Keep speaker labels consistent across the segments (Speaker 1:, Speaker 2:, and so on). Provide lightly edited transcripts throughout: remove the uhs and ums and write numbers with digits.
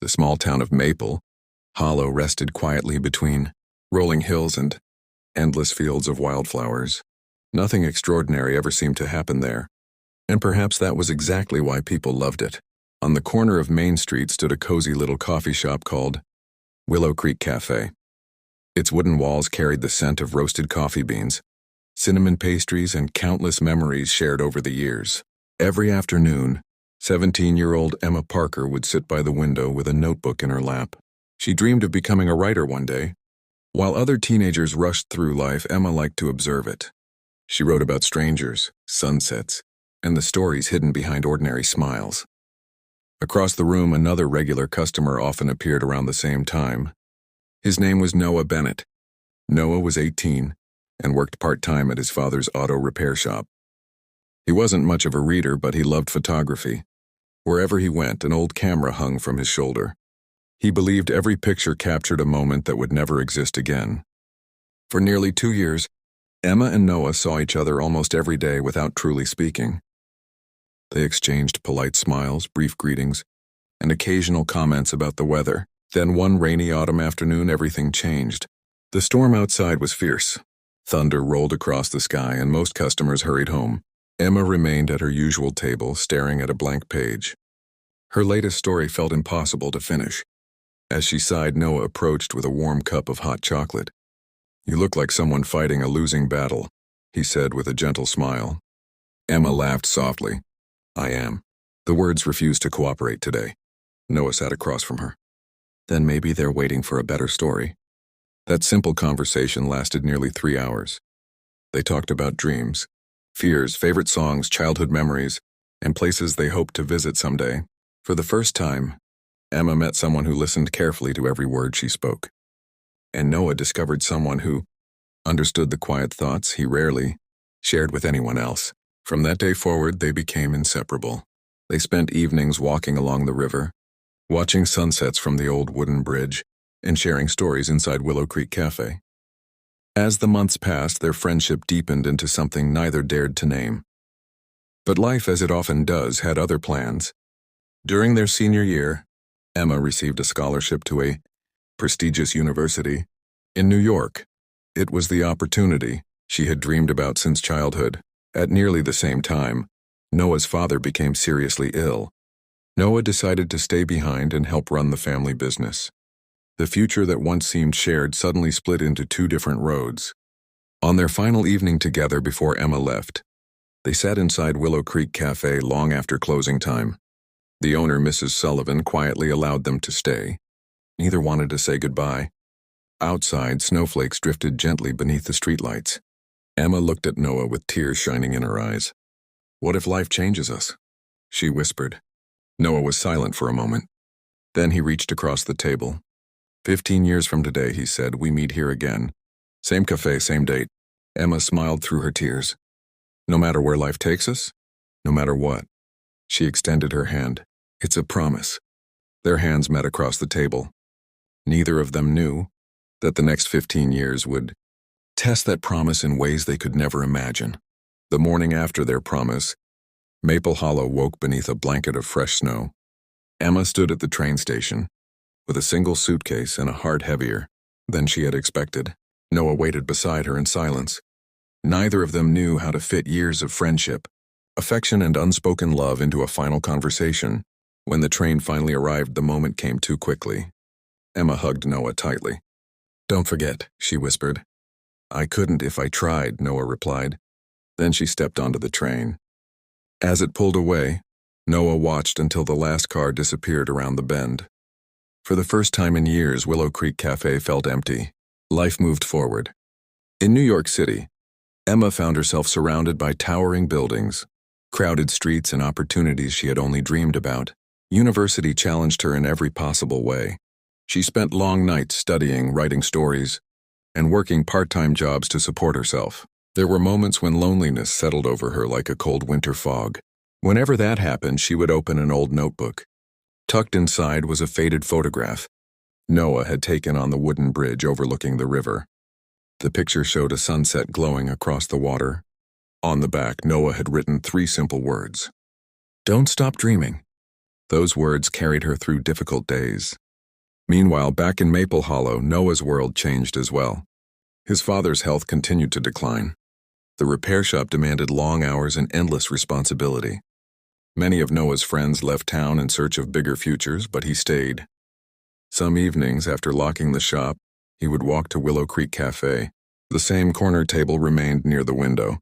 Speaker 1: The small town of Maple Hollow rested quietly between rolling hills and endless fields of wildflowers. Nothing extraordinary ever seemed to happen there, and perhaps that was exactly why people loved it. On the corner of Main Street stood a cozy little coffee shop called Willow Creek Café. Its wooden walls carried the scent of roasted coffee beans, cinnamon pastries, and countless memories shared over the years. Every afternoon, 17-year-old Emma Parker would sit by the window with a notebook in her lap. She dreamed of becoming a writer one day. While other teenagers rushed through life, Emma liked to observe it. She wrote about strangers, sunsets, and the stories hidden behind ordinary smiles. Across the room, another regular customer often appeared around the same time. His name was Noah Bennett. Noah was 18 and worked part-time at his father's auto repair shop. He wasn't much of a reader, but he loved photography. Wherever he went, an old camera hung from his shoulder. He believed every picture captured a moment that would never exist again. For nearly 2 years, Emma and Noah saw each other almost every day without truly speaking. They exchanged polite smiles, brief greetings, and occasional comments about the weather. Then one rainy autumn afternoon, everything changed. The storm outside was fierce. Thunder rolled across the sky, and most customers hurried home. Emma remained at her usual table, staring at a blank page. Her latest story felt impossible to finish. As she sighed, Noah approached with a warm cup of hot chocolate. "You look like someone fighting a losing battle," he said with a gentle smile. Emma laughed softly. "I am." The words refused to cooperate today. Noah sat across from her. "Then maybe they're waiting for a better story." That simple conversation lasted nearly 3 hours. They talked about dreams, fears, favorite songs, childhood memories, and places they hoped to visit someday. For the first time, Emma met someone who listened carefully to every word she spoke. And Noah discovered someone who understood the quiet thoughts he rarely shared with anyone else. From that day forward, they became inseparable. They spent evenings walking along the river, watching sunsets from the old wooden bridge, and sharing stories inside Willow Creek Café. As the months passed, their friendship deepened into something neither dared to name. But life, as it often does, had other plans. During their senior year, Emma received a scholarship to a prestigious university in New York. It was the opportunity she had dreamed about since childhood. At nearly the same time, Noah's father became seriously ill. Noah decided to stay behind and help run the family business. The future that once seemed shared suddenly split into 2 different roads. On their final evening together before Emma left, they sat inside Willow Creek Café long after closing time. The owner, Mrs. Sullivan, quietly allowed them to stay. Neither wanted to say goodbye. Outside, snowflakes drifted gently beneath the streetlights. Emma looked at Noah with tears shining in her eyes. "What if life changes us?" she whispered. Noah was silent for a moment. Then he reached across the table. 15 years from today," he said, "we meet here again. Same cafe, same date." Emma smiled through her tears. "No matter where life takes us? No matter what?" She extended her hand. "It's a promise." Their hands met across the table. Neither of them knew that the next 15 years would test that promise in ways they could never imagine. The morning after their promise, Maple Hollow woke beneath a blanket of fresh snow. Emma stood at the train station with a single suitcase and a heart heavier than she had expected. Noah waited beside her in silence. Neither of them knew how to fit years of friendship, affection, and unspoken love into a final conversation. When the train finally arrived, the moment came too quickly. Emma hugged Noah tightly. "Don't forget," she whispered. "I couldn't if I tried," Noah replied. Then she stepped onto the train. As it pulled away, Noah watched until the last car disappeared around the bend. For the first time in years, Willow Creek Café felt empty. Life moved forward. In New York City, Emma found herself surrounded by towering buildings, crowded streets, and opportunities she had only dreamed about. University challenged her in every possible way. She spent long nights studying, writing stories, and working part-time jobs to support herself. There were moments when loneliness settled over her like a cold winter fog. Whenever that happened, she would open an old notebook. Tucked inside was a faded photograph Noah had taken on the wooden bridge overlooking the river. The picture showed a sunset glowing across the water. On the back, Noah had written 3 simple words. "Don't stop dreaming. Those words carried her through difficult days. Meanwhile, back in Maple Hollow, Noah's world changed as well. His father's health continued to decline. The repair shop demanded long hours and endless responsibility. Many of Noah's friends left town in search of bigger futures, but he stayed. Some evenings, after locking the shop, he would walk to Willow Creek Café. The same corner table remained near the window.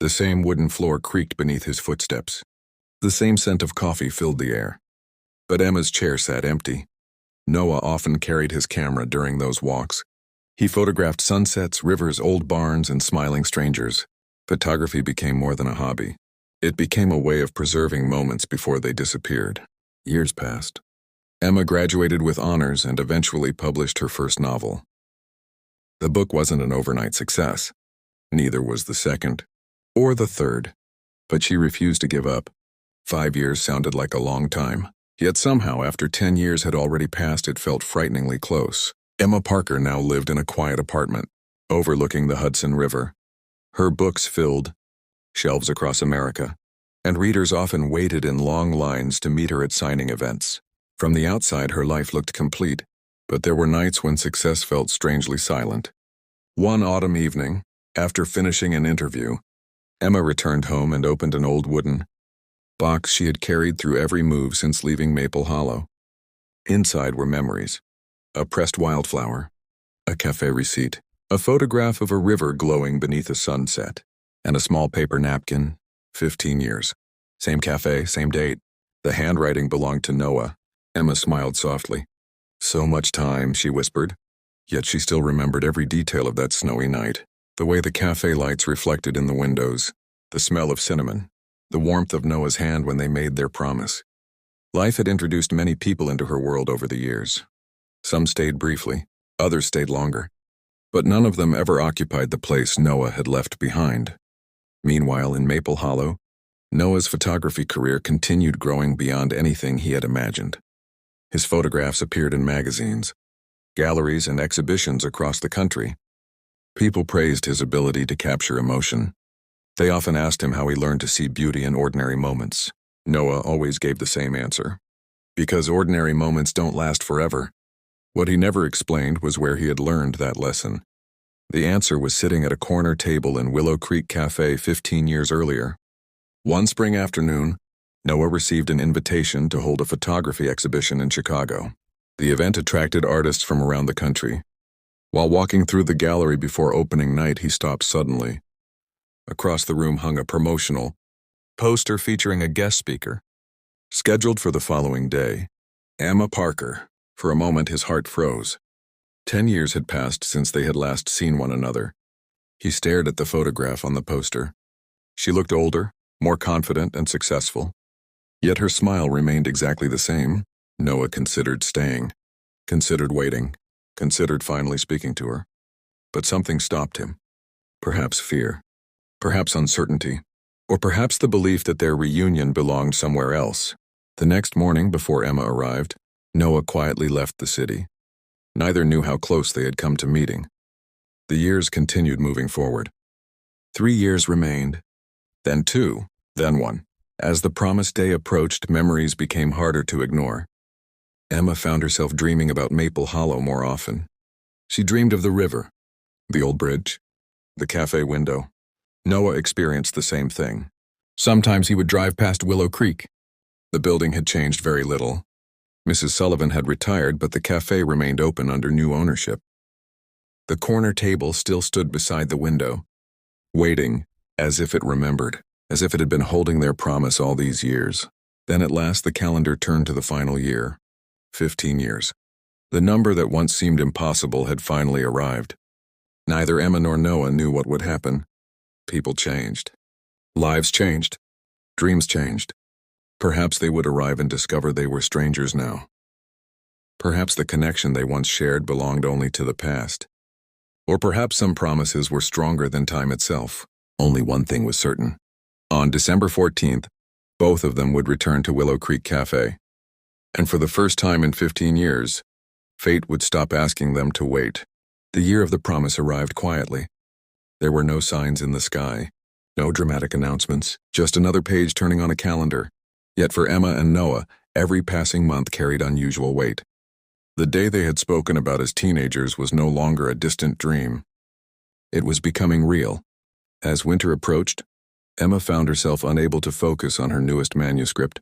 Speaker 1: The same wooden floor creaked beneath his footsteps. The same scent of coffee filled the air. But Emma's chair sat empty. Noah often carried his camera during those walks. He photographed sunsets, rivers, old barns, and smiling strangers. Photography became more than a hobby. It became a way of preserving moments before they disappeared. Years passed. Emma graduated with honors and eventually published her first novel. The book wasn't an overnight success. Neither was the second, or the third. But she refused to give up. 5 years sounded like a long time. Yet somehow, after 10 years had already passed, it felt frighteningly close. Emma Parker now lived in a quiet apartment, overlooking the Hudson River. Her books filled shelves across America, and readers often waited in long lines to meet her at signing events. From the outside, her life looked complete, but there were nights when success felt strangely silent. One autumn evening, after finishing an interview, Emma returned home and opened an old wooden box she had carried through every move since leaving Maple Hollow. Inside were memories: a pressed wildflower, a cafe receipt, a photograph of a river glowing beneath a sunset, and a small paper napkin. 15 years. Same cafe, same date. The handwriting belonged to Noah. Emma smiled softly. So much time, she whispered. Yet she still remembered every detail of that snowy night. The way the cafe lights reflected in the windows, the smell of cinnamon, the warmth of Noah's hand when they made their promise. Life had introduced many people into her world over the years. Some stayed briefly, others stayed longer. But none of them ever occupied the place Noah had left behind. Meanwhile, in Maple Hollow, Noah's photography career continued growing beyond anything he had imagined. His photographs appeared in magazines, galleries, and exhibitions across the country. People praised his ability to capture emotion. They often asked him how he learned to see beauty in ordinary moments. Noah always gave the same answer: because ordinary moments don't last forever. What he never explained was where he had learned that lesson. The answer was sitting at a corner table in Willow Creek Café 15 years earlier. One spring afternoon, Noah received an invitation to hold a photography exhibition in Chicago. The event attracted artists from around the country. While walking through the gallery before opening night, he stopped suddenly. Across the room hung a promotional poster featuring a guest speaker, scheduled for the following day: Emma Parker. For a moment, his heart froze. 10 years had passed since they had last seen one another. He stared at the photograph on the poster. She looked older, more confident and successful. Yet her smile remained exactly the same. Noah considered staying, considered waiting, considered finally speaking to her. But something stopped him. Perhaps fear, perhaps uncertainty, or perhaps the belief that their reunion belonged somewhere else. The next morning, before Emma arrived, Noah quietly left the city. Neither knew how close they had come to meeting. The years continued moving forward. 3 years remained, then 2, then 1. As the promised day approached, memories became harder to ignore. Emma found herself dreaming about Maple Hollow more often. She dreamed of the river, the old bridge, the cafe window. Noah experienced the same thing. Sometimes he would drive past Willow Creek. The building had changed very little. Mrs. Sullivan had retired, but the cafe remained open under new ownership. The corner table still stood beside the window, waiting, as if it remembered, as if it had been holding their promise all these years. Then at last the calendar turned to the final year. 15 years. The number that once seemed impossible had finally arrived. Neither Emma nor Noah knew what would happen. People changed. Lives changed. Dreams changed. Perhaps they would arrive and discover they were strangers now. Perhaps the connection they once shared belonged only to the past. Or perhaps some promises were stronger than time itself. Only one thing was certain. On December 14th, both of them would return to Willow Creek Café. And for the first time in 15 years, fate would stop asking them to wait. The year of the promise arrived quietly. There were no signs in the sky, no dramatic announcements, just another page turning on a calendar. Yet for Emma and Noah, Every passing month carried unusual weight. The day they had spoken about as teenagers was no longer a distant dream. It was becoming real. As winter approached, Emma found herself unable to focus on her newest manuscript.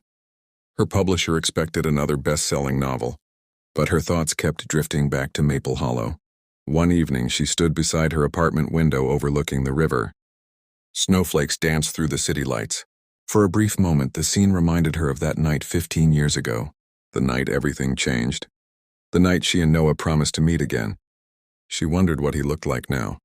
Speaker 1: Her publisher expected another best-selling novel, but her thoughts kept drifting back to Maple Hollow. One evening, she stood beside her apartment window overlooking the river. Snowflakes danced through the city lights. For a brief moment, the scene reminded her of that night 15 years ago, the night everything changed. The night she and Noah promised to meet again. She wondered what he looked like now.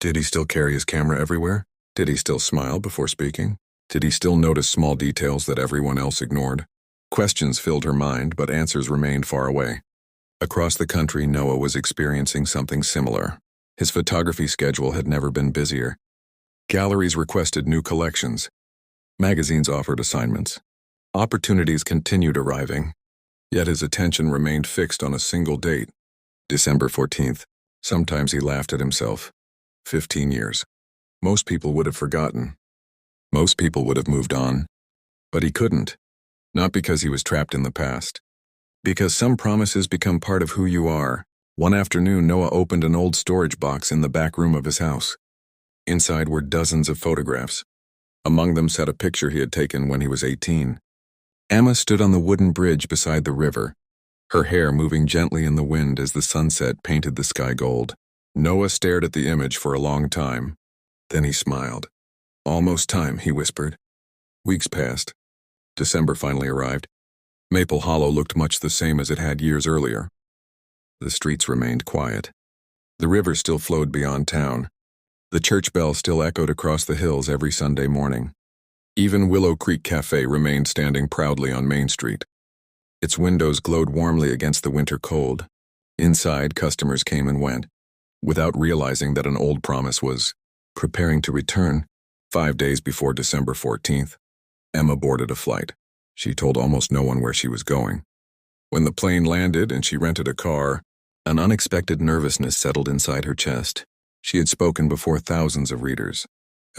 Speaker 1: Did he still carry his camera everywhere? Did he still smile before speaking? Did he still notice small details that everyone else ignored? Questions filled her mind, but answers remained far away. Across the country, Noah was experiencing something similar. His photography schedule had never been busier. Galleries requested new collections. Magazines offered assignments. Opportunities continued arriving. Yet his attention remained fixed on a single date, December 14th. Sometimes he laughed at himself. 15 years. Most people would have forgotten. Most people would have moved on. But he couldn't. Not because he was trapped in the past. Because some promises become part of who you are. One afternoon, Noah opened an old storage box in the back room of his house. Inside were dozens of photographs. Among them sat a picture he had taken when he was 18. Emma stood on the wooden bridge beside the river, her hair moving gently in the wind as the sunset painted the sky gold. Noah stared at the image for a long time. Then he smiled. "Almost time," he whispered. Weeks passed. December finally arrived. Maple Hollow looked much the same as it had years earlier. The streets remained quiet. The river still flowed beyond town. The church bell still echoed across the hills every Sunday morning. Even Willow Creek Café remained standing proudly on Main Street. Its windows glowed warmly against the winter cold. Inside, customers came and went, without realizing that an old promise was preparing to return. 5 days before December 14th, Emma boarded a flight. She told almost no one where she was going. When the plane landed and she rented a car, an unexpected nervousness settled inside her chest. She had spoken before thousands of readers,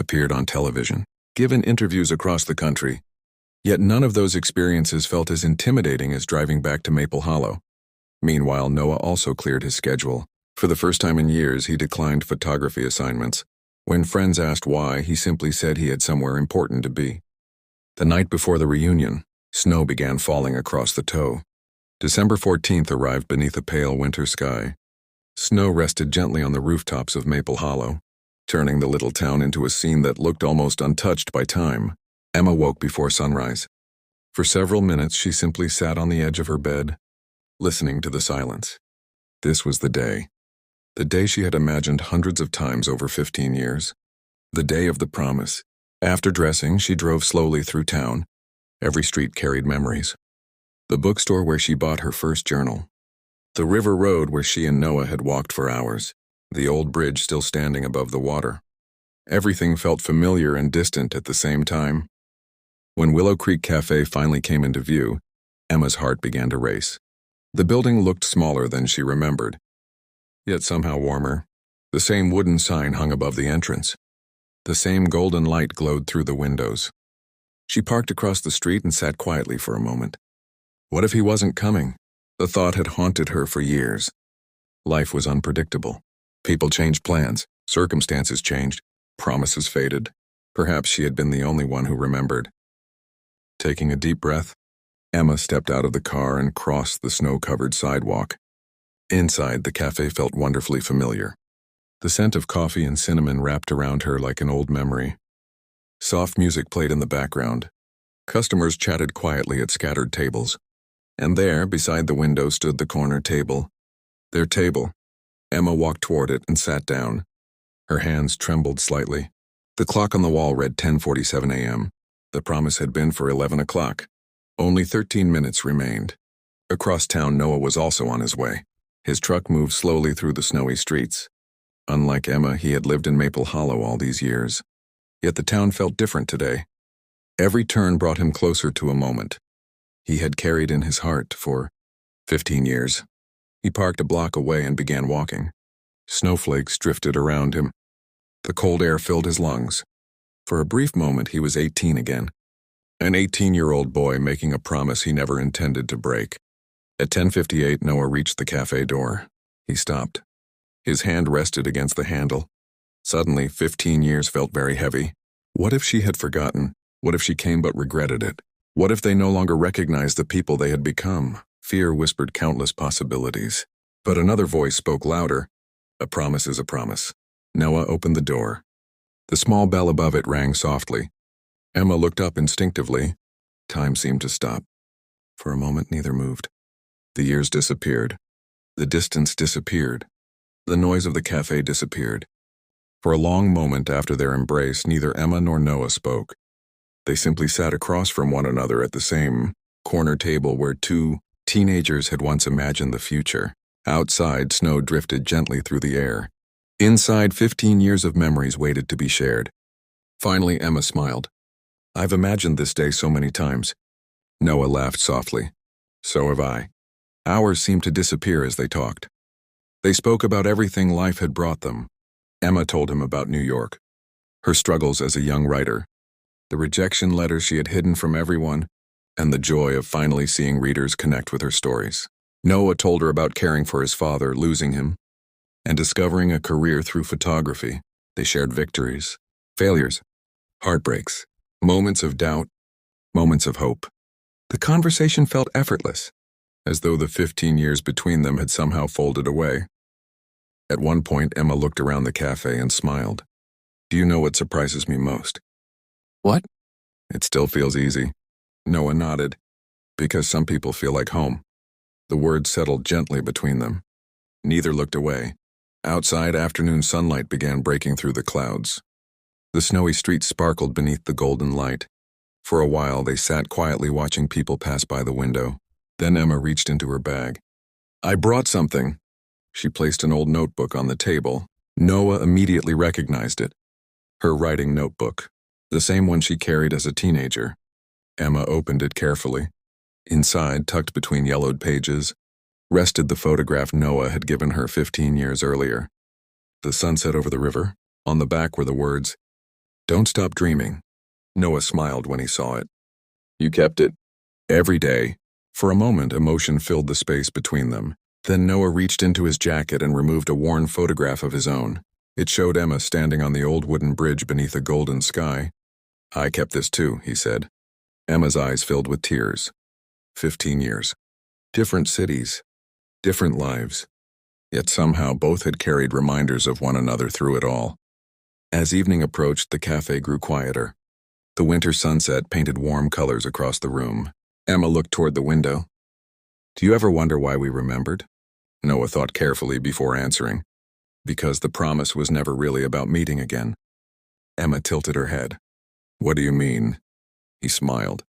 Speaker 1: appeared on television, given interviews across the country. Yet none of those experiences felt as intimidating as driving back to Maple Hollow. Meanwhile, Noah also cleared his schedule. For the first time in years, he declined photography assignments. When friends asked why, he simply said he had somewhere important to be. The night before the reunion, snow began falling across the toe. December 14th arrived beneath a pale winter sky. Snow rested gently on the rooftops of Maple Hollow, turning the little town into a scene that looked almost untouched by time. Emma woke before sunrise. For several minutes, she simply sat on the edge of her bed, listening to the silence. This was the day. The day she had imagined hundreds of times over 15 years. The day of the promise. After dressing, she drove slowly through town. Every street carried memories. The bookstore where she bought her first journal. The river road where she and Noah had walked for hours. The old bridge still standing above the water. Everything felt familiar and distant at the same time. When Willow Creek Café finally came into view, Emma's heart began to race. The building looked smaller than she remembered, yet somehow warmer. The same wooden sign hung above the entrance. The same golden light glowed through the windows. She parked across the street and sat quietly for a moment. What if he wasn't coming? The thought had haunted her for years. Life was unpredictable. People changed plans, circumstances changed, promises faded. Perhaps she had been the only one who remembered. Taking a deep breath, Emma stepped out of the car and crossed the snow-covered sidewalk. Inside, the cafe felt wonderfully familiar. The scent of coffee and cinnamon wrapped around her like an old memory. Soft music played in the background. Customers chatted quietly at scattered tables. And there, beside the window, stood the corner table. Their table. Emma walked toward it and sat down. Her hands trembled slightly. The clock on the wall read 10:47 a.m. The promise had been for 11 o'clock. Only 13 minutes remained. Across town, Noah was also on his way. His truck moved slowly through the snowy streets. Unlike Emma, he had lived in Maple Hollow all these years. Yet the town felt different today. Every turn brought him closer to a moment he had carried in his heart for 15 years. He parked a block away and began walking. Snowflakes drifted around him. The cold air filled his lungs. For a brief moment, he was 18 again. An 18-year-old boy making a promise he never intended to break. At 10:58, Noah reached the cafe door. He stopped. His hand rested against the handle. Suddenly, 15 years felt very heavy. What if she had forgotten? What if she came but regretted it? What if they no longer recognized the people they had become? Fear whispered countless possibilities. But another voice spoke louder. A promise is a promise. Noah opened the door. The small bell above it rang softly. Emma looked up instinctively. Time seemed to stop. For a moment, neither moved. The years disappeared. The distance disappeared. The noise of the cafe disappeared. For a long moment after their embrace, neither Emma nor Noah spoke. They simply sat across from one another at the same corner table where two teenagers had once imagined the future. Outside, snow drifted gently through the air. Inside, 15 years of memories waited to be shared. Finally, Emma smiled. I've imagined this day so many times. Noah laughed softly. So have I. Hours seemed to disappear as they talked. They spoke about everything life had brought them. Emma told him about New York, her struggles as a young writer, the rejection letters she had hidden from everyone, and the joy of finally seeing readers connect with her stories. Noah told her about caring for his father, losing him, and discovering a career through photography. They shared victories, failures, heartbreaks, moments of doubt, moments of hope. The conversation felt effortless, as though the 15 years between them had somehow folded away. At one point, Emma looked around the cafe and smiled. Do you know what surprises me most?
Speaker 2: What?
Speaker 1: It still feels easy. Noah nodded. Because some people feel like home. The words settled gently between them. Neither looked away. Outside, afternoon sunlight began breaking through the clouds. The snowy streets sparkled beneath the golden light. For a while, they sat quietly watching people pass by the window. Then Emma reached into her bag. I brought something. She placed an old notebook on the table. Noah immediately recognized it. Her writing notebook, the same one she carried as a teenager. Emma opened it carefully. Inside, tucked between yellowed pages, rested the photograph Noah had given her 15 years earlier. The sunset over the river. On the back were the words, Don't stop dreaming. Noah smiled when he saw it. You kept it. Every day. For a moment, emotion filled the space between them. Then Noah reached into his jacket and removed a worn photograph of his own. It showed Emma standing on the old wooden bridge beneath a golden sky. I kept this too, he said. Emma's eyes filled with tears. 15 years. Different cities. Different lives. Yet somehow both had carried reminders of one another through it all. As evening approached, the cafe grew quieter. The winter sunset painted warm colors across the room. Emma looked toward the window. Do you ever wonder why we remembered? Noah thought carefully before answering. Because the promise was never really about meeting again. Emma tilted her head. What do you mean? He smiled.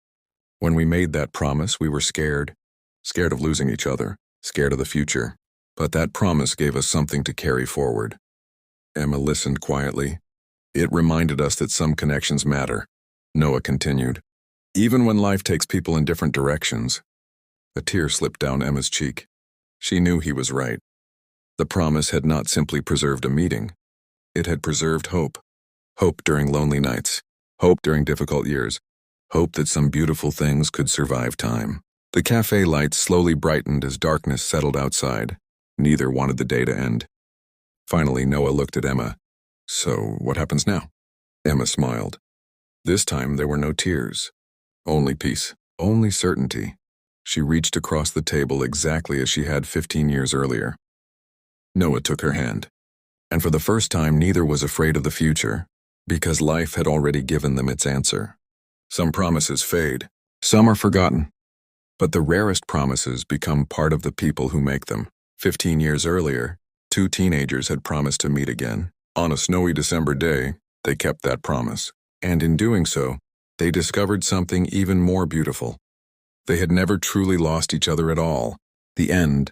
Speaker 1: When we made that promise, we were scared. Scared of losing each other. Scared of the future. But that promise gave us something to carry forward. Emma listened quietly. It reminded us that some connections matter. Noah continued. Even when life takes people in different directions. A tear slipped down Emma's cheek. She knew he was right. The promise had not simply preserved a meeting. It had preserved hope. Hope during lonely nights. Hope during difficult years. Hope that some beautiful things could survive time. The cafe lights slowly brightened as darkness settled outside. Neither wanted the day to end. Finally, Noah looked at Emma. So, what happens now? Emma smiled. This time there were no tears. Only peace. Only certainty. She reached across the table exactly as she had 15 years earlier. Noah took her hand. And for the first time, neither was afraid of the future, because life had already given them its answer. Some promises fade. Some are forgotten. But the rarest promises become part of the people who make them. 15 years earlier, two teenagers had promised to meet again. On a snowy December day, they kept that promise. And in doing so, they discovered something even more beautiful. They had never truly lost each other at all. The end